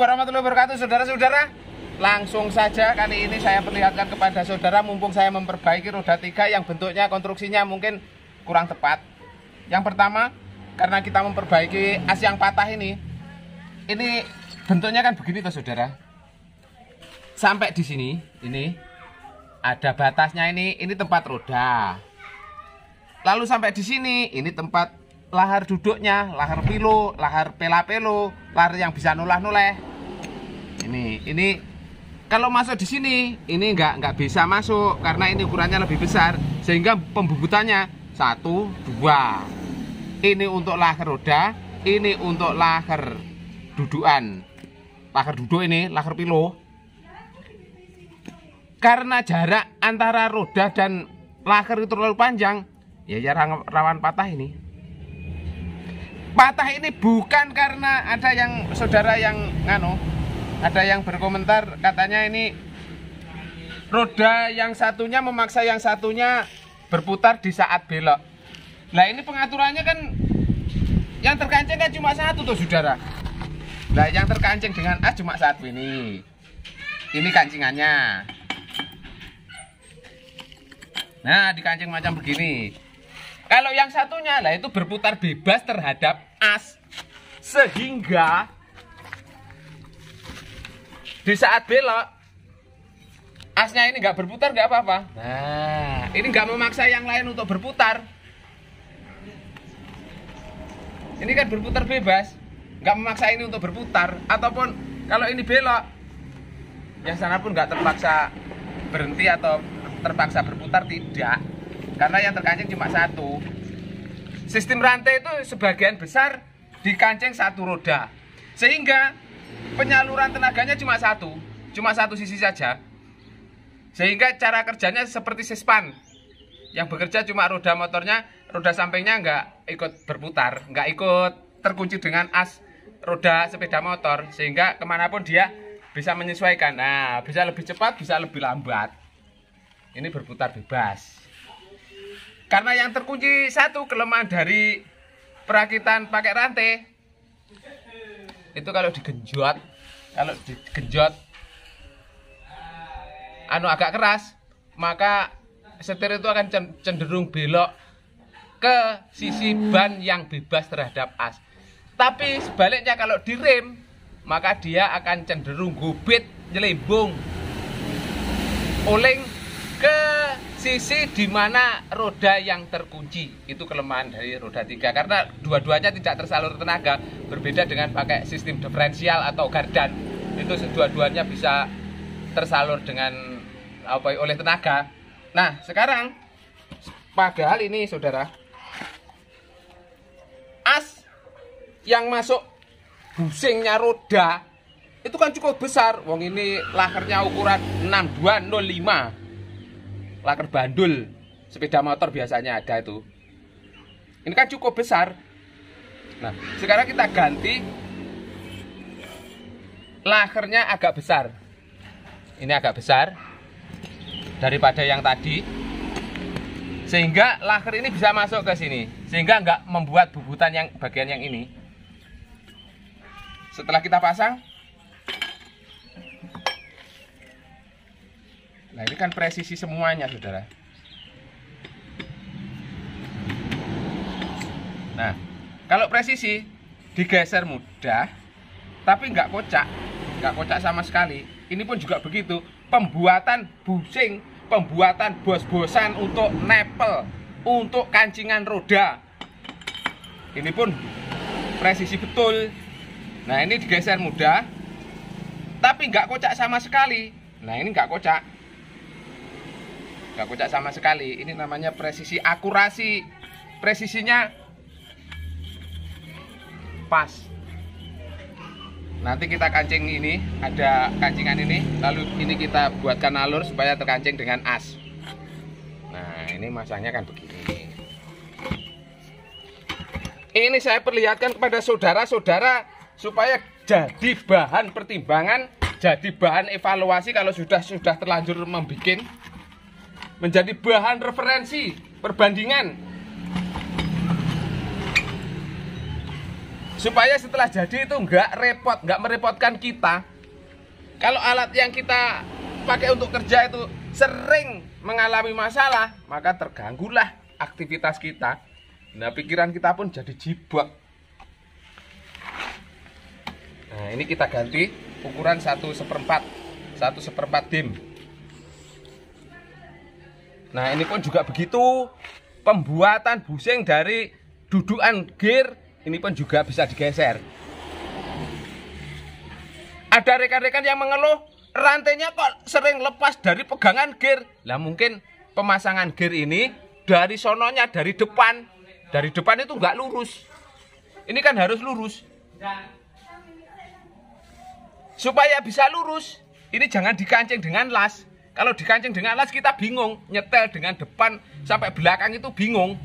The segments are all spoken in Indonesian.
warahmatullahi wabarakatuh, saudara-saudara. Langsung saja kali ini saya perlihatkan kepada saudara, mumpung saya memperbaiki roda 3 yang bentuknya konstruksinya mungkin kurang tepat. Yang pertama, karena kita memperbaiki as yang patah ini bentuknya kan begini tuh saudara. Sampai di sini, ini ada batasnya, ini tempat roda. Lalu sampai di sini, ini tempat lahar duduknya, lahar pilo, lahar pela-pelo, lahar yang bisa noleh-noleh. Ini kalau masuk di sini, ini nggak bisa masuk karena ini ukurannya lebih besar, sehingga pembubutannya 1, 2. Ini untuk lahar roda, ini untuk lahar dudukan, lahar duduk ini, lahar pilo. Karena jarak antara roda dan lahar itu terlalu panjang, ya rawan patah ini. Patah ini bukan karena ada yang saudara yang ada yang berkomentar katanya ini roda yang satunya memaksa yang satunya berputar di saat belok. Nah ini pengaturannya kan yang terkancing kan cuma satu tuh saudara. Nah yang terkancing dengan as cuma satu ini. Ini kancingannya. Nah dikancing macam begini. Kalau yang satunya lah itu berputar bebas terhadap as, sehingga di saat belok asnya ini nggak berputar nggak apa-apa. Nah ini nggak memaksa yang lain untuk berputar. Ini kan berputar bebas, nggak memaksa ini untuk berputar. Ataupun kalau ini belok, yang sana pun nggak terpaksa berhenti atau terpaksa berputar, tidak. Karena yang terkancing cuma satu. Sistem rantai itu sebagian besar dikancing satu roda, sehingga penyaluran tenaganya cuma satu sisi saja. Sehingga cara kerjanya seperti sispan, yang bekerja cuma roda motornya, roda sampingnya nggak ikut berputar, nggak ikut terkunci dengan as roda sepeda motor, sehingga kemanapun dia bisa menyesuaikan. Nah, bisa lebih cepat, bisa lebih lambat. Ini berputar bebas. Karena yang terkunci satu, kelemahan dari perakitan pakai rantai itu kalau digenjot agak keras, maka setir itu akan cenderung belok ke sisi ban yang bebas terhadap as. Tapi sebaliknya kalau direm, maka dia akan cenderung gubit, nyelembung, oleng ke sisi di mana roda yang terkunci. Itu kelemahan dari roda 3, karena dua-duanya tidak tersalur tenaga, berbeda dengan pakai sistem diferensial atau gardan. Itu dua-duanya bisa tersalur dengan oleh tenaga. Nah sekarang padahal ini saudara, as yang masuk busingnya roda itu kan cukup besar. Wong ini lakernya ukuran 6205, laker bandul sepeda motor biasanya ada itu. Ini kan cukup besar. Nah sekarang kita ganti lakernya agak besar. Ini agak besar daripada yang tadi, sehingga laker ini bisa masuk ke sini, sehingga nggak membuat bubutan yang bagian yang ini. Setelah kita pasang, nah ini kan presisi semuanya saudara. Nah kalau presisi digeser mudah, tapi nggak kocak sama sekali. Ini pun juga begitu. Pembuatan busing, pembuatan bos-bosan untuk nepel, untuk kancingan roda, ini pun presisi betul. Nah ini digeser mudah, tapi nggak kocak sama sekali. Nah ini nggak kocak sama sekali. Ini namanya presisi, akurasi. Presisinya pas. Nanti kita kancing ini, ada kancingan ini, lalu ini kita buatkan alur supaya terkancing dengan as. Nah ini masanya kan begini. Ini saya perlihatkan kepada saudara-saudara supaya jadi bahan pertimbangan, jadi bahan evaluasi kalau sudah terlanjur membuat, menjadi bahan referensi perbandingan. supaya setelah jadi itu nggak merepotkan kita. Kalau alat yang kita pakai untuk kerja itu sering mengalami masalah, maka terganggulah aktivitas kita. Nah, pikiran kita pun jadi jibak. Nah, ini kita ganti ukuran 1/4 dim. Nah, ini pun juga begitu. Pembuatan busing dari dudukan gear ini pun juga bisa digeser. Ada rekan-rekan yang mengeluh, rantainya kok sering lepas dari pegangan gear. Lah mungkin pemasangan gear ini dari sononya, dari depan. Dari depan itu nggak lurus. Ini kan harus lurus. Supaya bisa lurus, ini jangan dikancing dengan las. Kalau dikancing dengan las kita bingung. Nyetel dengan depan sampai belakang itu bingung.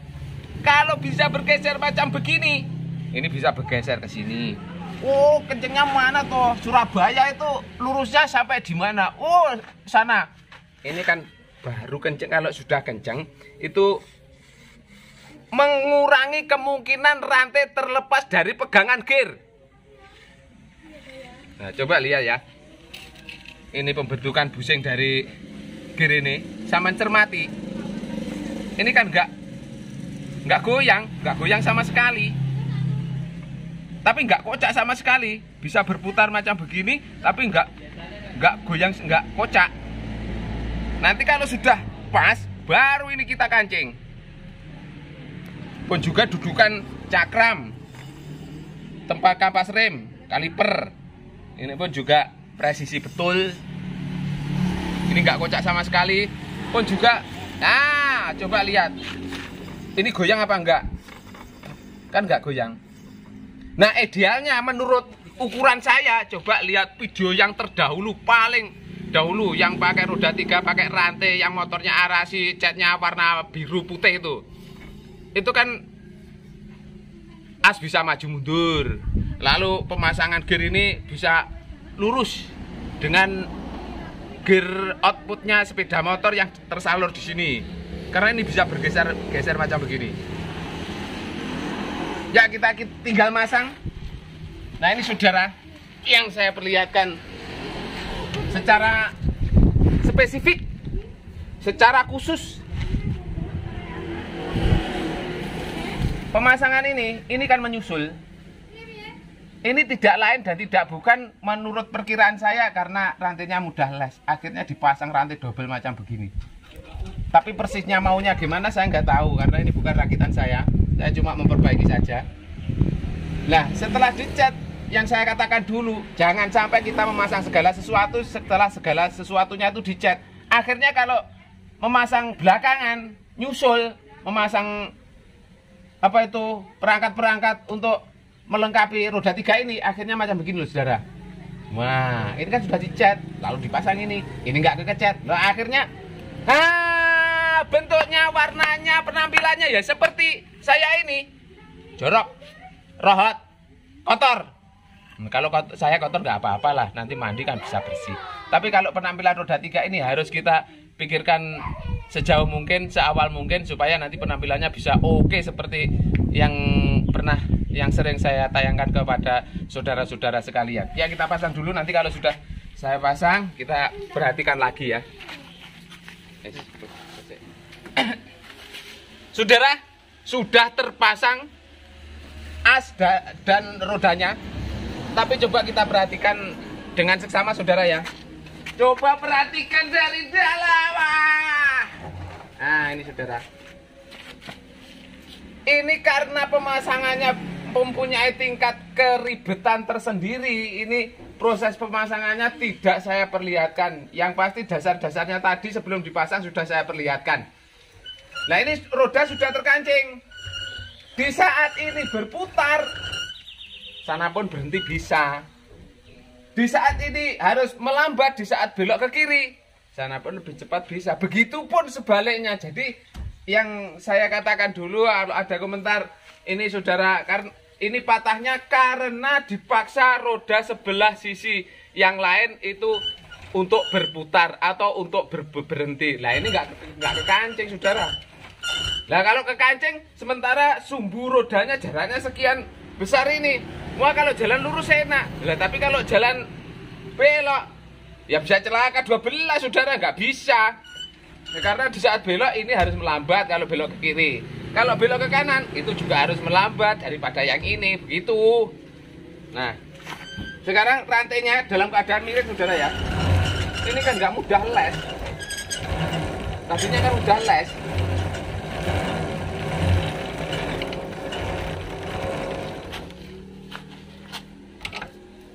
Kalau bisa bergeser macam begini, ini bisa bergeser ke sini. Oh, kencengnya mana toh? Surabaya itu lurusnya sampai di mana? Oh, sana. Ini kan baru kenceng. Kalau sudah kenceng itu mengurangi kemungkinan rantai terlepas dari pegangan gear. Nah, coba lihat ya. Ini pembentukan busing dari gear ini. Sama cermati. Ini kan nggak goyang sama sekali. Tapi nggak kocak sama sekali, bisa berputar macam begini, tapi nggak goyang, nggak kocak. Nanti kalau sudah pas, baru ini kita kancing. Pun juga dudukan cakram, tempat kampas rem, kaliper, ini pun juga presisi betul. Ini nggak kocak sama sekali. Pun juga, nah coba lihat, ini goyang apa enggak? Kan nggak goyang. Nah, idealnya menurut ukuran saya, coba lihat video yang terdahulu, paling dahulu yang pakai roda 3, pakai rantai, yang motornya Arasi, catnya warna biru putih itu. Itu kan as bisa maju mundur. Lalu pemasangan gear ini bisa lurus dengan gear outputnya sepeda motor yang tersalur di sini. Karena ini bisa bergeser macam begini. Ya, kita tinggal masang. Nah, ini saudara yang saya perlihatkan secara spesifik, secara khusus. Pemasangan ini kan menyusul. Ini tidak lain dan tidak bukan menurut perkiraan saya karena rantainya mudah les. Akhirnya dipasang rantai double macam begini. Tapi persisnya maunya gimana saya nggak tahu karena ini bukan rakitan saya. Saya cuma memperbaiki saja. Nah, setelah dicat, yang saya katakan dulu, jangan sampai kita memasang segala sesuatu setelah segala sesuatunya itu dicat. Akhirnya kalau memasang belakangan, nyusul, memasang apa itu perangkat-perangkat untuk melengkapi roda 3 ini, akhirnya macam begini loh saudara. Wah, ini kan sudah dicat, lalu dipasang ini nggak kecat. Nah, akhirnya bentuknya, warnanya, penampilannya ya seperti saya ini. Jorok, rohot, kotor. Kalau saya kotor nggak apa-apalah, nanti mandi kan bisa bersih. Tapi kalau penampilan roda 3 ini harus kita pikirkan sejauh mungkin, seawal mungkin supaya nanti penampilannya bisa oke seperti yang sering saya tayangkan kepada saudara-saudara sekalian. Ya, kita pasang dulu, nanti kalau sudah saya pasang kita perhatikan lagi ya. Saudara, sudah terpasang as dan rodanya. Tapi coba kita perhatikan dengan seksama saudara ya. Coba perhatikan dari dalam. Nah, ini saudara. Ini karena pemasangannya mempunyai tingkat keribetan tersendiri. Ini proses pemasangannya tidak saya perlihatkan. Yang pasti dasar-dasarnya tadi sebelum dipasang sudah saya perlihatkan. Nah, ini roda sudah terkancing. Di saat ini berputar, sana pun berhenti bisa. Di saat ini harus melambat, di saat belok ke kiri, sana pun lebih cepat bisa. Begitupun sebaliknya. Jadi yang saya katakan dulu, ada komentar ini saudara, karena ini patahnya karena dipaksa roda sebelah sisi yang lain itu untuk berputar atau untuk berhenti. Nah, ini nggak kekancing saudara. Nah, kalau kekancing sementara sumbu rodanya jaraknya sekian besar ini, Wah, kalau jalan lurus enak. Lah, tapi kalau jalan belok ya bisa celaka 12, saudara, nggak bisa. Ya, karena di saat belok ini harus melambat kalau belok ke kiri. Kalau belok ke kanan itu juga harus melambat daripada yang ini, begitu. Nah, sekarang rantainya dalam keadaan miring, saudara ya. Ini kan nggak mudah les. Tadinya kan udah les.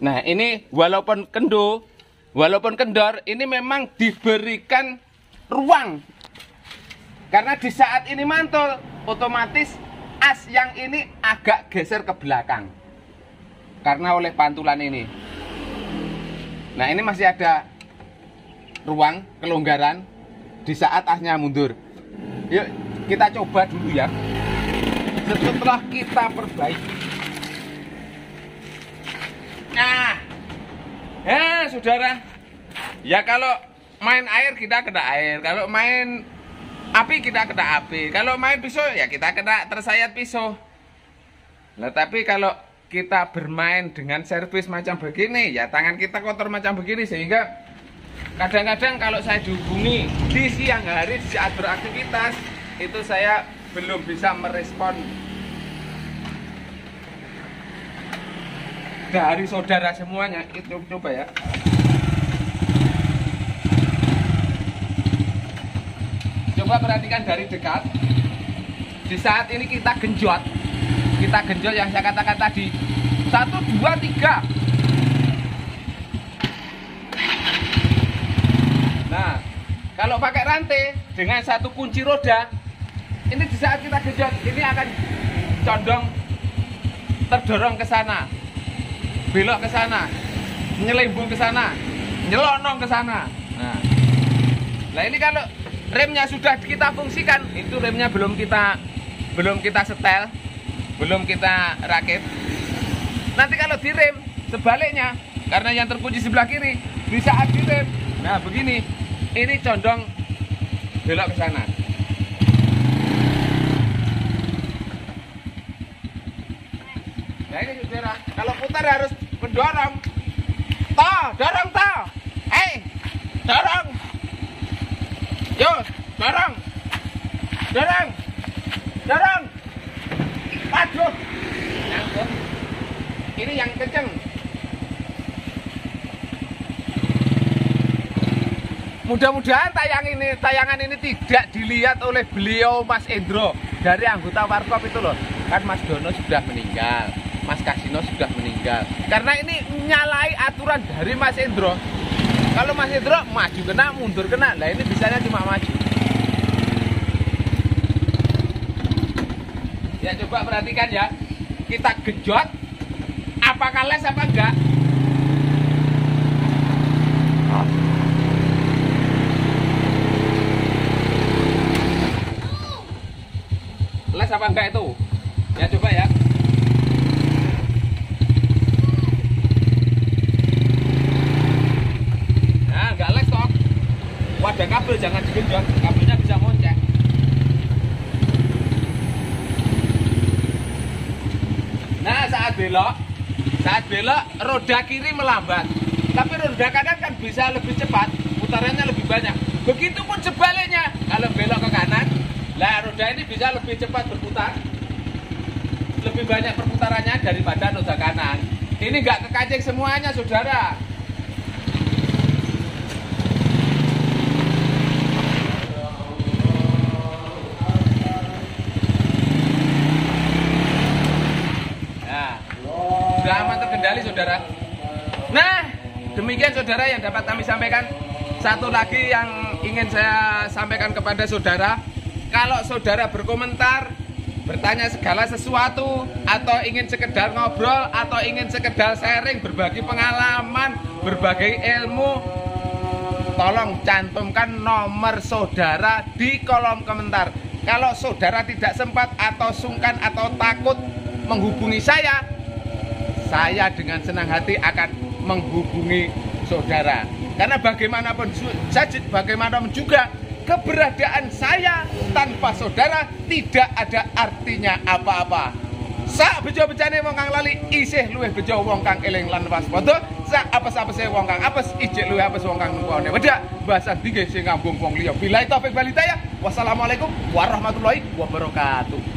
Nah, ini walaupun kendor, ini memang diberikan ruang. Karena di saat ini mantul, otomatis as yang ini agak geser ke belakang. Karena oleh pantulan ini. Nah, ini masih ada ruang, kelonggaran di saat asnya mundur. Yuk, kita coba dulu ya. Setelah kita perbaiki. Nah, saudara, ya kalau main air kita kena air, kalau main api kita kena api, kalau main pisau ya kita kena tersayat pisau. Nah, tapi kalau kita bermain dengan servis macam begini, ya tangan kita kotor macam begini, sehingga kadang-kadang kalau saya dihubungi di siang hari di saat beraktivitas, itu saya belum bisa merespon dari saudara semuanya. Itu coba ya. Coba perhatikan dari dekat. Di saat ini kita genjot yang saya katakan tadi. 1, 2, 3. Nah, kalau pakai rantai dengan 1 kunci roda, ini di saat kita genjot ini akan condong terdorong ke sana, belok ke sana, nyelembung ke sana, nyelonong ke sana. Nah, ini kalau remnya sudah kita fungsikan, itu remnya belum kita setel, belum kita rakit. Nanti kalau direm sebaliknya, karena yang terkunci sebelah kiri, di saat direm, nah begini, ini condong belok ke sana. Nah, ini saudara, kalau putar harus mendorong. Dorong toh. Dorong. Yo, dorong. Aduh. Nyangkut. Ini yang kenceng. Mudah-mudahan tayangan ini tidak dilihat oleh beliau Mas Endro dari anggota Warkop itu loh. Kan Mas Dono sudah meninggal, Mas Kasino sudah meninggal. Karena ini nyalai aturan dari Mas Endro. Kalau Mas Endro maju kena, mundur kena. Nah, ini bisanya cuma maju. Ya, coba perhatikan ya. Kita genjot. Apakah les apa enggak? Les apa enggak itu? Ya, coba ya. Nah, enggak les toh. Wadah kabel jangan digenjot, kabelnya bisa monceng. Nah, saat belok roda kiri melambat, tapi roda kanan kan bisa lebih cepat, putarannya lebih banyak. Begitupun sebaliknya, kalau belok ke kanan, lah roda ini bisa lebih cepat berputar, lebih banyak perputarannya daripada roda kanan. Ini nggak kekancing semuanya, saudara. Sudah aman terkendali, saudara. Nah, demikian saudara yang dapat kami sampaikan. Satu lagi yang ingin saya sampaikan kepada saudara, kalau saudara berkomentar, bertanya segala sesuatu, atau ingin sekedar ngobrol, atau ingin sekedar sharing, berbagi pengalaman, berbagi ilmu, tolong cantumkan nomor saudara di kolom komentar. Kalau saudara tidak sempat atau sungkan atau takut menghubungi saya dengan senang hati akan menghubungi saudara. Karena bagaimanapun juga keberadaan saya tanpa saudara tidak ada artinya apa-apa. Sak bejo-bejane wong kang lali isih luwih bejo wong kang eling lan waspada. Sak apes-apese wong kang apes ijik luwih apes wong kang nengkone wedak. Bahasa dige sing ngambung wong liya. Billahi taufik wal hidayah. Wassalamualaikum warahmatullahi wabarakatuh.